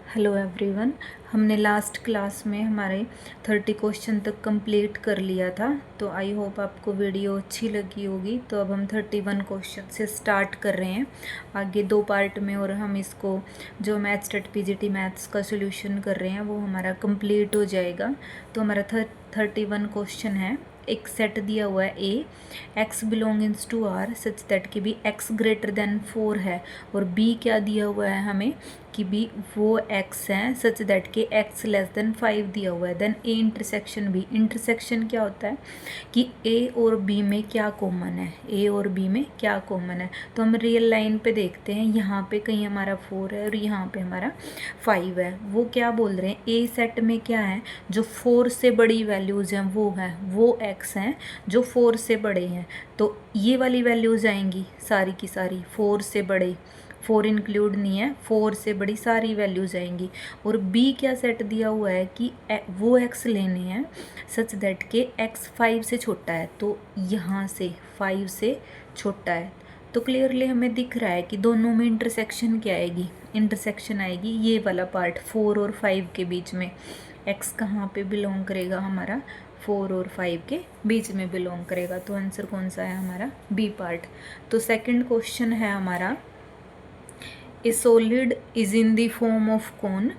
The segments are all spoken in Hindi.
Hello everyone. हमने लास्ट क्लास में हमारे 30 क्वेश्चन तक कंप्लीट कर लिया था, तो आई होप आपको वीडियो अच्छी लगी होगी। तो अब हम 31 क्वेश्चन से स्टार्ट कर रहे हैं आगे दो पार्ट में, और हम इसको जो मैथ्स स्टेट पीजीटी मैथ्स का सोल्यूशन कर रहे हैं वो हमारा कंप्लीट हो जाएगा। तो हमारा 31 क्वेश्चन है। एक सेट दिया हुआ है A, X belongings to R such that कि भी एक्स ग्रेटर देन 4 है, और बी क्या दिया हुआ है हमें कि भी वो एक्स है सच दैट कि एक्स लेस देन 5 दिया हुआ है। Then A intersection B. Intersection क्या होता है कि ए और बी में क्या कॉमन है, ए और बी में क्या कॉमन है। तो हम रियल लाइन पे देखते हैं, यहाँ पे कहीं हमारा 4 है और यहाँ पे हमारा 5 है। वो क्या बोल रहे हैं, ए सेट में क्या है, जो 4 से बड़ी वैल्यूज़ हैं वो है, वो एक्स हैं जो 4 से बड़े हैं। तो ये वाली वैल्यूज़ आएंगी सारी की सारी 4 से बड़े, 4 इंक्लूड नहीं है, 4 से बड़ी सारी वैल्यूज़ आएंगी। और बी क्या सेट दिया हुआ है कि वो एक्स लेने हैं सच दैट के एक्स 5 से छोटा है, तो यहाँ से 5 से छोटा है। तो क्लियरली हमें दिख रहा है कि दोनों में इंटरसेक्शन क्या आएगी, इंटरसेक्शन आएगी ये वाला पार्ट 4 और 5 के बीच में। एक्स कहाँ पे बिलोंग करेगा, हमारा 4 और 5 के बीच में बिलोंग करेगा। तो आंसर कौन सा है हमारा, बी पार्ट। तो सेकंड क्वेश्चन है हमारा, A solid is in the form of cone.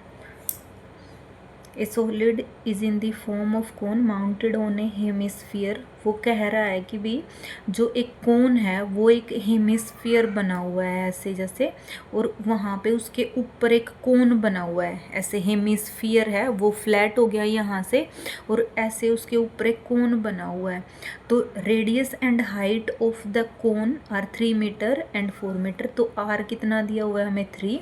A solid is in the form of cone mounted on a hemisphere. वो कह रहा है कि भी जो एक कोन है वो एक हेमिस्फीयर बना हुआ है ऐसे जैसे, और वहाँ पे उसके ऊपर एक कोन बना हुआ है ऐसे। हेमिस्फीयर है वो फ्लैट हो गया यहाँ से, और ऐसे उसके ऊपर एक कोन बना हुआ है। तो radius and height of the cone are 3 metre and 4 metre. तो आर कितना दिया हुआ है हमें 3,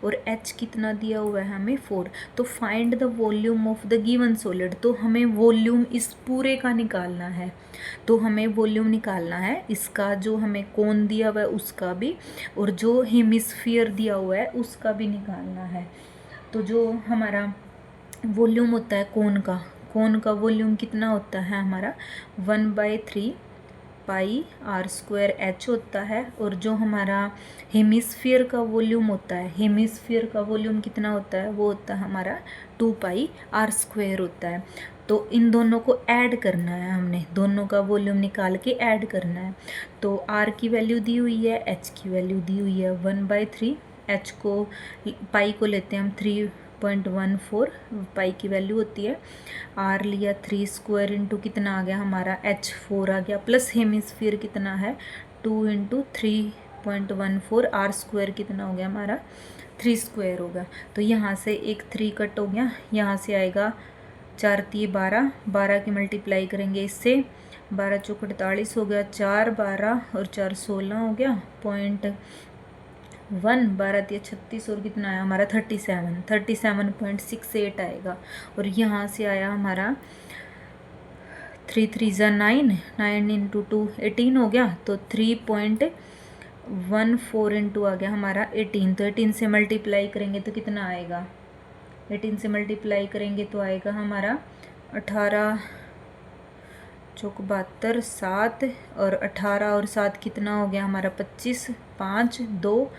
और एच कितना दिया हुआ है हमें 4। तो find the volume of the given solid. तो हमें वॉल्यूम इस पूरे का निकालना है, तो हमें वॉल्यूम निकालना है इसका, जो हमें कोन दिया हुआ है उसका भी, और जो हेमिस्फीयर दिया हुआ है उसका भी निकालना है। तो जो हमारा वॉल्यूम होता है कोन का वॉल्यूम कितना होता है हमारा 1/3 पाई आर स्क्वायर एच होता है। और जो हमारा हेमिस्फीयर का वॉल्यूम होता है, हेमिस्फीयर का वॉल्यूम कितना होता है, वो होता है हमारा 2 पाई आर स्क्वायर होता है। तो इन दोनों को ऐड करना है, हमने दोनों का वॉल्यूम निकाल के ऐड करना है। तो आर की वैल्यू दी हुई है, एच की वैल्यू दी हुई है 1/3। एच को पाई को लेते हैं हम 3.14 पाई की वैल्यू होती है। आर लिया 3 स्क्वायर इंटू कितना आ गया हमारा एच 4 आ गया, प्लस हेमिस्फीयर कितना है 2 इंटू 3.14, आर स्क्वायर कितना हो गया हमारा 3 स्क्वायर होगा। तो यहाँ से एक 3 कट हो गया, यहाँ से आएगा 4 3 12, 12 की मल्टीप्लाई करेंगे इससे, 12 चौक 48 हो गया, 4 12 और 4 16 हो गया, 0.1, 12 3 36 और कितना आया हमारा 37.68 आएगा। और यहाँ से आया हमारा 3 3 ज़ा 9, 9 इंटू 2 18 हो गया, तो 3.14 इंटू आ गया हमारा 18। तो 18 से मल्टीप्लाई करेंगे तो कितना आएगा, 18 से मल्टीप्लाई करेंगे तो आएगा हमारा 18 चौक 72, 7 और 18 और 7 कितना हो गया हमारा 25, 5 2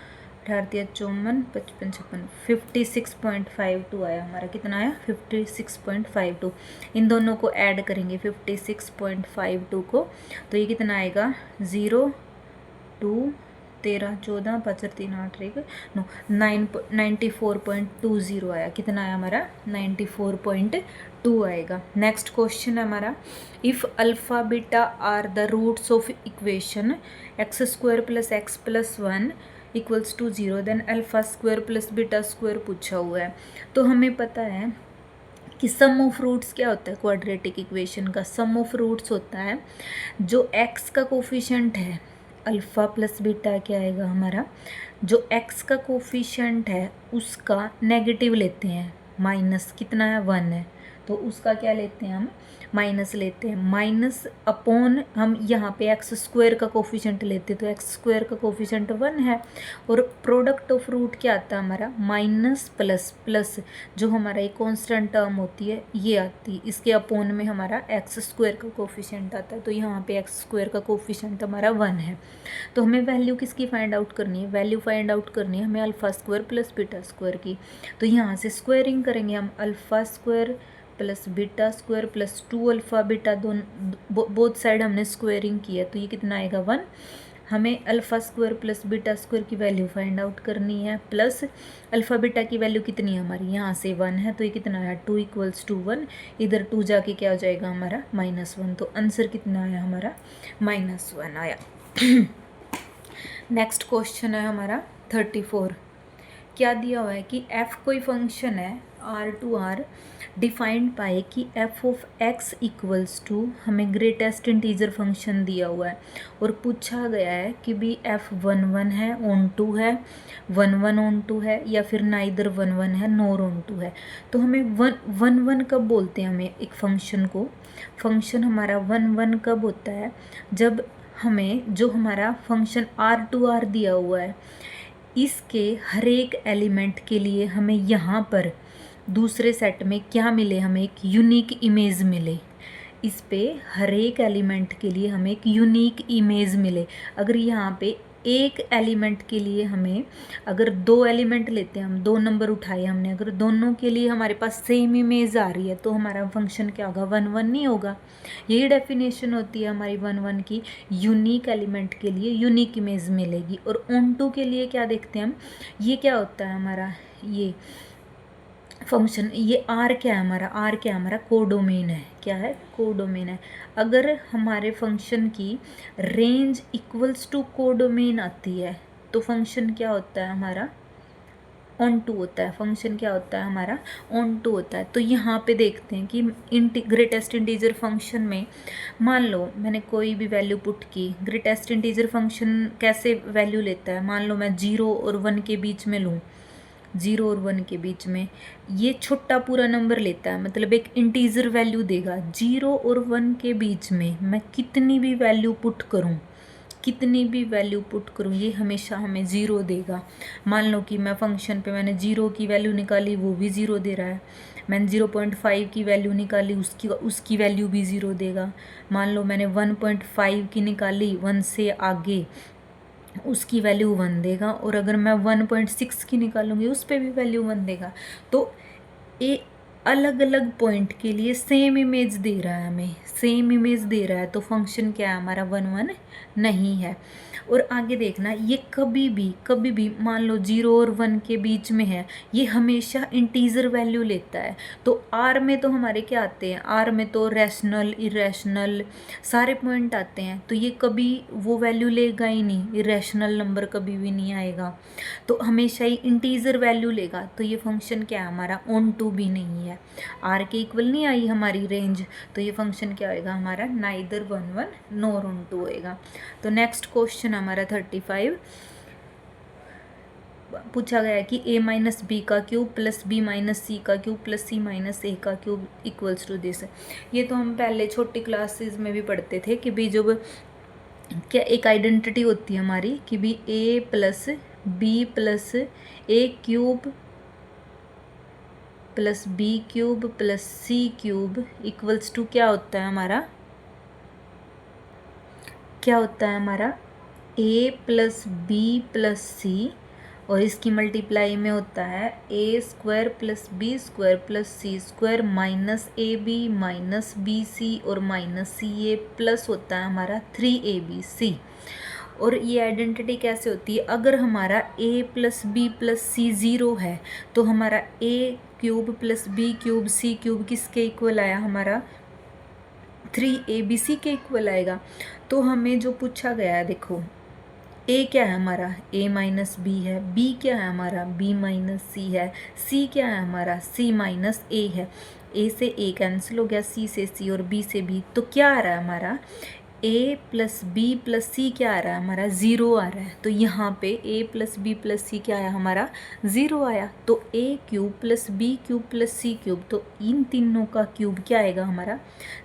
18 3 54 55 56, 56.52 आया हमारा। कितना आया 56.52। इन दोनों को ऐड करेंगे 56.52 को, तो ये कितना आएगा 0 2 13 14 5 3 8 1 9 94.20 आया। कितना आया हमारा 94.2 आएगा। नेक्स्ट क्वेश्चन है हमारा, if alpha beta are the roots of equation X square plus X plus 1 equals to 0 then alpha square plus beta square पूछा हुआ है। तो हमें पता है कि सम ऑफ रूट्स क्या होता है, क्वाड्रेटिक इक्वेशन का सम ऑफ रूट्स होता है जो एक्स का कोफिशिएंट है अल्फ़ा प्लस बीटा क्या आएगा हमारा, जो एक्स का कोफिशिएंट है उसका नेगेटिव लेते हैं, माइनस कितना है 1 है, तो उसका क्या लेते हैं हम, माइनस लेते हैं। माइनस अपॉन हम यहाँ पे एक्स स्क्वायर का कोफिशिएंट लेते हैं, तो एक्स स्क्वायर का कोफिशिएंट 1 है। और प्रोडक्ट ऑफ रूट क्या आता है हमारा, माइनस प्लस प्लस जो हमारा एक कांस्टेंट टर्म होती है ये आती है, इसके अपॉन में हमारा एक्स स्क्वायर का कोफिशिएंट आता है। तो यहाँ पे एक्स स्क्वायर का कोफिशिएंट हमारा 1 है। तो हमें वैल्यू किसकी फाइंड आउट करनी है, वैल्यू फाइंड आउट करनी है हमें alpha square plus beta square की। तो यहाँ से स्क्वायरिंग करेंगे हम, alpha square plus beta square plus 2 alpha beta, दोनों बोथ साइड हमने स्क्वायरिंग की है, तो ये कितना आएगा 1। हमें alpha square plus beta square की वैल्यू फाइंड आउट करनी है, प्लस अल्फ़ा बीटा की वैल्यू कितनी है हमारी, यहाँ से 1 है, तो ये कितना आया 2 = 1। इधर 2 जाके क्या हो जाएगा हमारा -1। तो आंसर कितना आया हमारा -1 आया। नेक्स्ट क्वेश्चन है हमारा 34। क्या दिया हुआ है कि f कोई फंक्शन है R डिफाइंड पाए कि f of x equals to, हमें ग्रेटेस्ट इंटीजर फंक्शन दिया हुआ है और पूछा गया है कि भी f 1 है ऑन 2 है, 1 ऑन 2 है, या फिर नाइदर 1 है नोर ऑन 2 है। तो हमें 1 कब बोलते हैं, हमें एक फंक्शन को, फंक्शन हमारा 1 कब होता है, जब हमें जो हमारा फंक्शन R दिया हुआ है इसके हर एक एलिमेंट के लिए हमें यहाँ पर दूसरे सेट में क्या मिले, हमें एक यूनिक इमेज मिले। इस पे हर एक एलिमेंट के लिए हमें एक यूनिक इमेज मिले। अगर यहाँ पे एक एलिमेंट के लिए हमें, अगर 2 एलिमेंट लेते हैं हम, 2 नंबर उठाए हमने, अगर दोनों के लिए हमारे पास सेम इमेज आ रही है तो हमारा फंक्शन क्या होगा, 1 नहीं होगा। यही डेफिनेशन होती है हमारी 1 की, यूनिक एलिमेंट के लिए यूनिक इमेज मिलेगी। और ऑन 2 के लिए क्या देखते हैं हम, ये क्या होता है हमारा, ये फंक्शन, ये आर क्या है हमारा, आर क्या है हमारा, कोडोमेन है। क्या है, कोडोमेन है। अगर हमारे फंक्शन की रेंज इक्वल्स टू कोडोमेन आती है तो फंक्शन क्या होता है हमारा, ऑन 2 होता है। फंक्शन क्या होता है हमारा, ऑन 2 होता है। तो यहाँ पे देखते हैं कि ग्रेटेस्ट इंटीजर फंक्शन में, मान लो मैंने कोई भी वैल्यू पुट की, ग्रेटेस्ट इंटीजर फंक्शन कैसे वैल्यू लेता है, मान लो मैं 0 और 1 के बीच में लूँ, 0 और 1 के बीच में ये छोटा पूरा नंबर लेता है, मतलब एक इंटीजर वैल्यू देगा। 0 और 1 के बीच में मैं कितनी भी वैल्यू पुट करूं, कितनी भी वैल्यू पुट करूं, ये हमेशा हमें 0 देगा। मान लो कि मैं फंक्शन पे मैंने 0 की वैल्यू निकाली, वो भी 0 दे रहा है। मैंने 0.5 की वैल्यू निकाली, उसकी वैल्यू भी 0 देगा। मान लो मैंने 1.5 की निकाली, 1 से आगे, उसकी वैल्यू 1 देगा। और अगर मैं 1.6 की निकालूंगी उस पर भी वैल्यू 1 देगा। तो ये अलग अलग पॉइंट के लिए सेम इमेज दे रहा है, हमें सेम इमेज दे रहा है, तो फंक्शन क्या है हमारा, 1 नहीं है। और आगे देखना, ये कभी भी मान लो 0 और 1 के बीच में है, ये हमेशा इंटीजर वैल्यू लेता है। तो आर में तो हमारे क्या आते हैं, आर में तो रैशनल, इरेशनल सारे पॉइंट आते हैं, तो ये कभी वो वैल्यू लेगा ही नहीं, इरेशनल नंबर कभी भी नहीं आएगा, तो हमेशा ही इंटीजर वैल्यू लेगा। तो ये फंक्शन क्या है हमारा, ऑन 2 भी नहीं है, आर के इक्वल नहीं आई हमारी रेंज, तो ये फंक्शन क्या होएगा हमारा, नाइदर 1 नोर ऑन 2 होएगा। तो नेक्स्ट क्वेश्चन हमारा 35 पूछा गया है कि a - b का क्यूब प्लस b - c का क्यूब प्लस c - a का क्यूब इक्वल्स टू दिस। ये तो हम पहले छोटी क्लासेस में भी पढ़ते थे कि भी जब क्या एक आइडेंटिटी होती है हमारी कि भी a plus b plus a cube plus b cube plus c cube equals to क्या होता है हमारा, क्या होता है हमारा a plus b plus c, और इसकी मल्टीप्लाई में होता है a² plus b² plus c² minus ab minus bc और माइनस ca प्लस होता है हमारा 3abc। और ये आइडेंटिटी कैसे होती है, अगर हमारा a plus b plus c 0 है तो हमारा a cube plus b cube c cube किसके इक्वल आया हमारा, 3abc के इक्वल आएगा। तो हमें जो पूछा गया है, देखो a क्या है हमारा, a माइनस b है, b क्या है हमारा, b माइनस c है, c क्या है हमारा, c माइनस a है। a से a कैंसिल हो गया, c से c और b से b, तो क्या आ रहा है हमारा, a plus B plus C क्या आ रहा है हमारा 0 आ रहा है, तो यहाँ पे a plus B plus C क्या आया हमारा 0 आया। तो a cube plus B cube plus C cube, तो इन तीनों का क्यूब क्या आएगा हमारा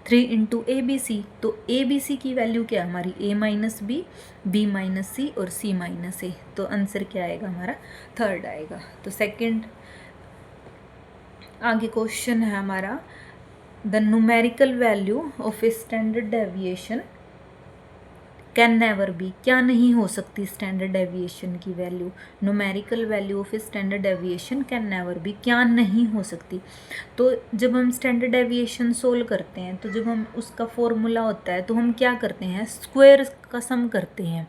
3 इंटू ए बी सी। तो ए बी सी की वैल्यू क्या है हमारी a माइनस बी माइनस सी और c माइनस ए। तो आंसर क्या आएगा हमारा थर्ड आएगा। तो सेकंड आगे क्वेश्चन है हमारा the numerical value of a standard deviation can never be, क्या नहीं हो सकती स्टैंडर्ड डेविएशन की value, numerical value of a standard deviation can never be, क्या नहीं हो सकती। तो जब हम स्टैंडर्ड डेविएशन सोल्व करते हैं तो जब हम उसका फॉर्मूला होता है तो हम क्या करते हैं स्क्वायर का सम करते हैं।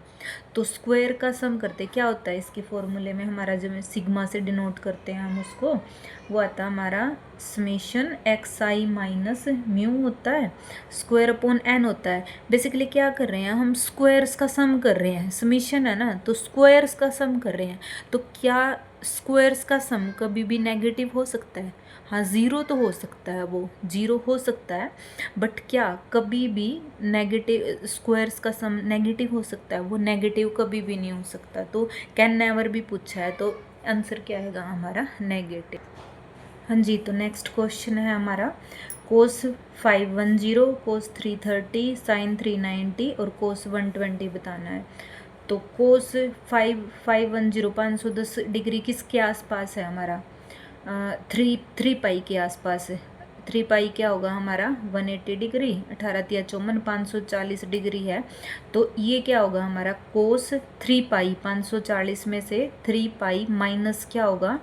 तो स्क्वायर का सम करते क्या होता है इसके फॉर्मूले में हमारा जब सिग्मा से डिनोट करते हैं हम उसको, वो आता है हमारा समेशन एक्स आई माइनस म्यू होता है, स्क्वायर अपॉन एन होता है। बेसिकली क्या कर रहे हैं हम स्क्वायर्स का सम कर रहे हैं, समेशन है ना, तो स्क्वायर्स का सम कर रहे हैं। तो क्या स्क्वायर्स का सम कभी भी नेगेटिव हो सकता है? हाँ, ज़ीरो तो हो सकता है, वो ज़ीरो हो सकता है, बट क्या कभी भी नेगेटिव स्क्वायर्स का सम नेगेटिव हो सकता है? वो नेगेटिव कभी भी नहीं हो सकता। तो कैन नेवर भी पूछा है, तो आंसर क्या आएगा हमारा नेगेटिव। हाँ जी, तो नेक्स्ट क्वेश्चन है हमारा कोस 510, कोस 330, साइन 390 और कोस 120 बताना है। तो कोस 510 510 डिग्री किसके आसपास है हमारा? 3 पाई के आसपास है। 3 पाई क्या होगा हमारा 180 डिग्री, 18 तिया 54, 540 डिग्री है। तो ये क्या होगा हमारा कोस 3 पाई, 540 में से 3 पाई माइनस क्या होगा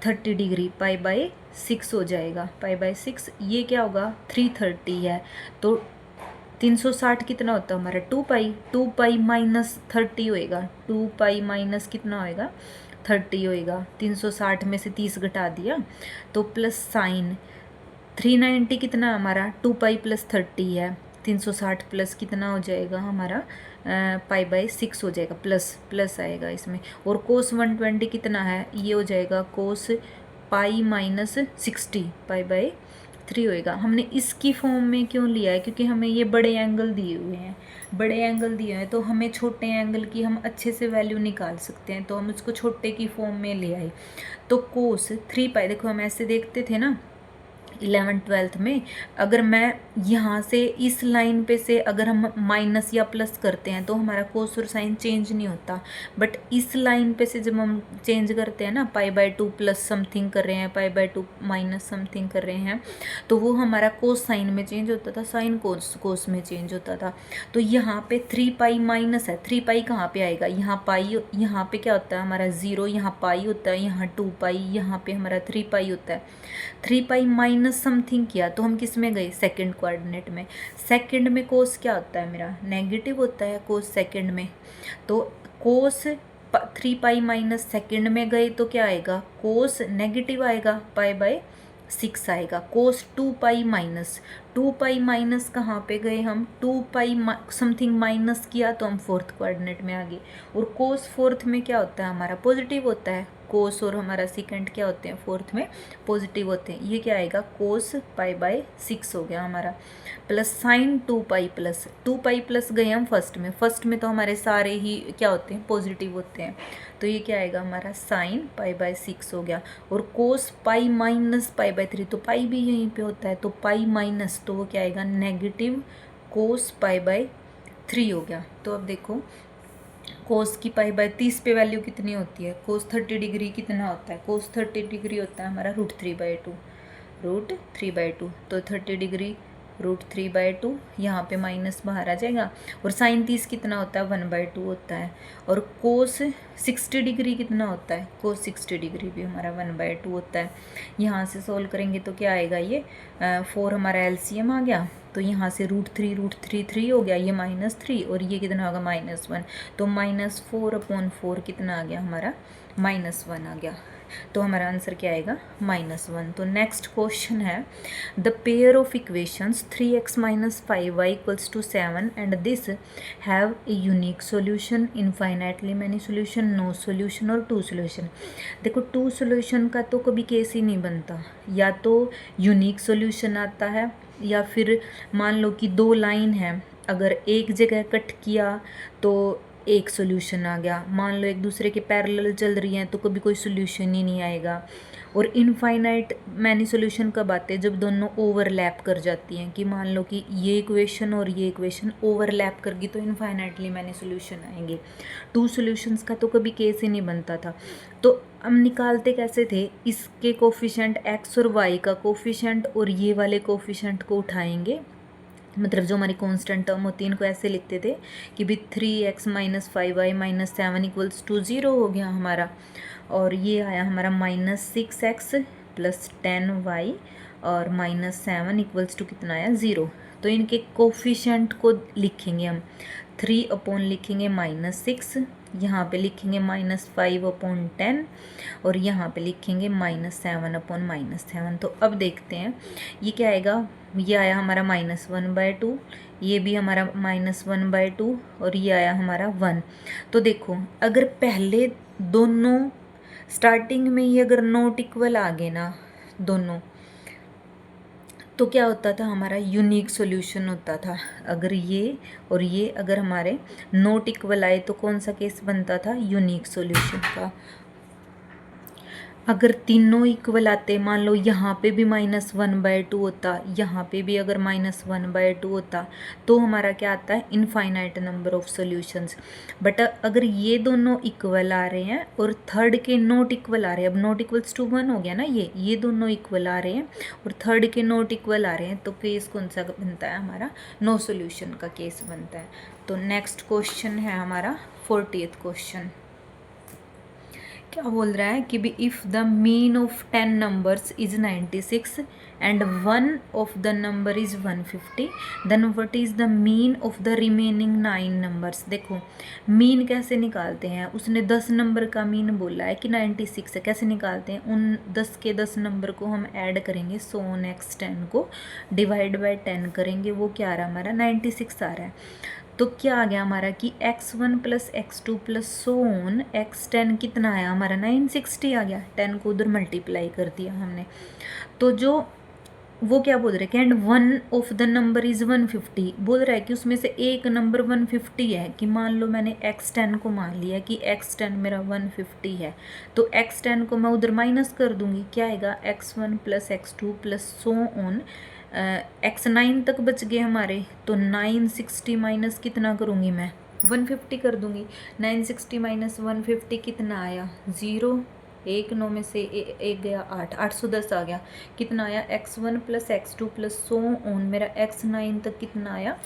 30 डिग्री, पाई बाई 6 हो जाएगा, पाई बाई 6। ये क्या होगा 330 है, तो 360 कितना होता है हमारा 2 पाई माइनस 30 होएगा, 2 पाई माइनस कितना होएगा 30 होएगा। 360 में से 30 घटा दिया तो प्लस साइन 390 कितना हमारा 2 पाई प्लस 30 है, 360 प्लस कितना हो जाएगा हमारा पाई बाई 6 हो जाएगा, प्लस आएगा इसमें। और कोस 120 कितना है, ये हो जाएगा कोस पाई माइनस 60, पाई बाई 3 होएगा। हमने इसकी फॉर्म में क्यों लिया है, क्योंकि हमें ये बड़े एंगल दिए हुए हैं, बड़े एंगल दिए हैं तो हमें छोटे एंगल की हम अच्छे से वैल्यू निकाल सकते हैं, तो हम इसको छोटे की फॉर्म में ले आए। तो कोस 3 पाई, देखो हम ऐसे देखते थे ना 11th-12th में, अगर मैं यहाँ से इस लाइन पे से अगर हम माइनस या प्लस करते हैं तो हमारा कोस और साइन चेंज नहीं होता, बट इस लाइन पे से जब हम चेंज करते हैं ना पाई बाई 2 प्लस समथिंग कर रहे हैं, पाई बाई 2 माइनस समथिंग कर रहे हैं, तो वो हमारा कोस साइन में चेंज होता था, साइन कोस में चेंज होता था। तो यहाँ पे 3 पाई माइनस है, 3 पाई कहाँ पे आएगा, यहाँ पाई, यहाँ पे क्या होता है हमारा 0, यहाँ पाई होता है, यहाँ 2 पाई, यहाँ पे हमारा 3 पाई होता है। 3 पाई माइनस समथिंग किया तो हम किस में गए सेकंड कोऑर्डिनेट में। सेकंड में कोस क्या होता है मेरा नेगेटिव होता है कोस सेकंड में, तो कोस 3 पाई माइनस सेकंड में गए तो क्या आएगा कोस नेगेटिव आएगा, पाई बाय 6 आएगा। कोस 2 पाई माइनस कहाँ पे गए हम 2 पाई समथिंग माइनस किया तो हम फोर्थ कोऑर्डिनेट में आ गए। और कोस फोर्थ में क्या होता है हमारा पॉजिटिव होता है, कोस और हमारा सेकंड क्या होते हैं फोर्थ में पॉजिटिव होते हैं। ये क्या आएगा कोस पाई बाय 6 हो गया हमारा, प्लस साइन 2 पाई प्लस गए हम फर्स्ट में तो हमारे सारे ही क्या होते हैं पॉजिटिव होते हैं, तो ये क्या आएगा हमारा साइन पाई बाय 6 हो गया। और कोस पाई माइनस पाई बाय 3, तो पाई भी यहीं पे होता है, तो पाई माइनस, तो वो क्या आएगा नेगेटिव कोस पाई बाय 3 हो गया। तो अब देखो कोस की पाई बाय 30 पे वैल्यू कितनी होती है, कोस 30 डिग्री कितना होता है, कोस 30 डिग्री होता है हमारा √3/2, तो 30 डिग्री √3/2, यहाँ पे माइनस बाहर आ जाएगा। और साइन 30 कितना होता है 1/2 होता है। और कोस 60 डिग्री कितना होता है, कोस 60 डिग्री भी हमारा 1/2 होता है। यहाँ से सोल्व करेंगे तो क्या आएगा ये 4 हमारा एलसीएम आ गया, तो यहाँ से √3 हो गया, ये -3 और ये कितना होगा -1, तो -4/4 कितना आ गया हमारा -1 आ गया। तो हमारा आंसर क्या आएगा -1। तो नेक्स्ट क्वेश्चन है the pair of equations 3x - 5y = 7 and this have a unique solution, infinitely many solution, no solution और 2 सॉल्यूशन। देखो 2 सॉल्यूशन का तो कभी केस ही नहीं बनता, या तो यूनिक सॉल्यूशन आता है या फिर मान लो कि 2 लाइन है अगर एक जगह कट किया तो एक सोल्यूशन आ गया, मान लो एक दूसरे के पैरेलल चल रही हैं तो कभी कोई सोल्यूशन ही नहीं आएगा। और इनफाइनाइट मैनी सोल्यूशन कब आते हैं, जब दोनों ओवरलैप कर जाती हैं, कि मान लो कि ये इक्वेशन और ये इक्वेशन ओवरलैप कर गई तो इनफाइनाइटली मैनी सोल्यूशन आएंगे। टू सोल्यूशंस का तो कभी केस ही नहीं बनता था। तो हम निकालते कैसे थे, इसके कोफिशिएंट x और y का कोफिशिएंट और ये वाले कोफिशिएंट को उठाएंगे, मतलब जो हमारी कांस्टेंट टर्म होती है इनको ऐसे लिखते थे कि भी 3x minus 5y minus 7 equals to 0 हो गया हमारा। और ये आया हमारा -6x प्लस 10y और -7 इक्वल्स टू कितना आया 0। तो इनके कोफिशिएंट को लिखेंगे हम, 3 अपॉन लिखेंगे -6, यहाँ पे लिखेंगे -5 अपॉन 10 और यहाँ पे लिखेंगे -7 अपॉन -7। तो अब देखते हैं ये क्या आएगा। ये आया हमारा -1/2, ये भी हमारा -1/2 और ये आया हमारा 1। तो देखो अगर पहले दोनों स्टार्टिंग में ही अगर नॉट इक्वल आ गए ना दोनों, तो क्या होता था, हमारा यूनिक सॉल्यूशन होता था। अगर ये और ये अगर हमारे नॉट इक्वल आए तो कौन सा केस बनता था, यूनिक सॉल्यूशन का। अगर तीनों इक्वल आते, मान लो यहाँ पे भी -1/2 होता, यहाँ पे भी अगर -1/2 होता, तो हमारा क्या आता है, infinite number of solutions. But अगर ये दोनों इक्वल आ रहे हैं और थर्ड के नॉट इक्वल आ रहे हैं, अब नॉट इक्वल्स टू 1 हो गया ना, ये दोनों इक्वल आ रहे हैं और थर्ड के नॉट इक्वल आ रहे हैं, तो केस कौन सा बनता है हमारा, नो सॉल्यूशन का केस बनता है। तो नेक्स्ट क्वेश्चन है हमारा 40th क्वेश्चन। क्या बोल रहा है कि भी if the mean of 10 numbers is 96 and one of the number is 150, then what is the mean of the remaining 9 numbers. देखो मीन कैसे निकालते हैं, उसने 10 नंबर का मीन बोला है कि 96 है, कैसे निकालते हैं, उन 10 के 10 नंबर को हम ऐड करेंगे, सो ऑन x10 को डिवाइड बाय 10 करेंगे, वो क्या आ रहा है हमारा 96 आ रहा है। तो क्या आ गया हमारा कि x1 plus x2 plus so on x10 कितना आया हमारा 960 आ गया, 10 को उधर मल्टीप्लाई कर दिया हमने। तो जो वो क्या बोल रहे हैं, and one of the number is 150, बोल रहा है कि उसमें से एक नंबर 150 है, कि मान लो मैंने x10 को मान लिया कि x10 मेरा 150 है, तो x10 को मैं उधर माइनस कर दूंगी, क्या आएगा x1 plus x2 plus so on x9 तक बच गए हमारे। तो 960 माइनस कितना करूँगी मैं, 150 कर दूँगी। 960 माइनस 150 कितना आया, 0, 1 9 में से एक गया 8, 810 आ गया। कितना आया, x1 plus x2 plus so on मेरा x9 तक कितना आया,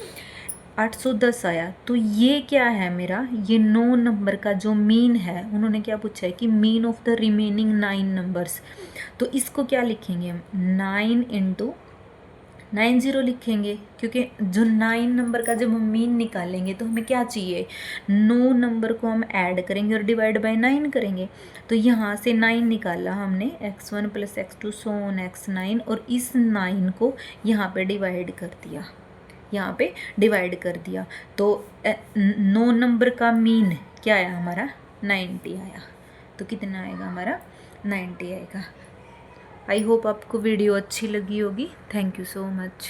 810 आया। तो ये क्या है मेरा, ये 9 नंबर का जो मीन है, उन्होंने क्या पूछा है कि mean of the remaining 9 numbers. तो इसको क्या लिखेंगे हम, 9 इंटू 90 लिखेंगे, क्योंकि जो 9 नंबर का जब हम मीन निकालेंगे तो हमें क्या चाहिए, 9 नंबर को हम ऐड करेंगे और डिवाइड बाय 9 करेंगे। तो यहाँ से 9 निकाला हमने, x1 plus x2 so on x9, और इस 9 को यहाँ पे डिवाइड कर दिया, यहाँ पे डिवाइड कर दिया। तो 9 नंबर का मीन क्या आया हमारा, 90 आया। तो कितना आएगा हमारा, 90 आएगा। आई होप आपको वीडियो अच्छी लगी होगी। Thank you so much.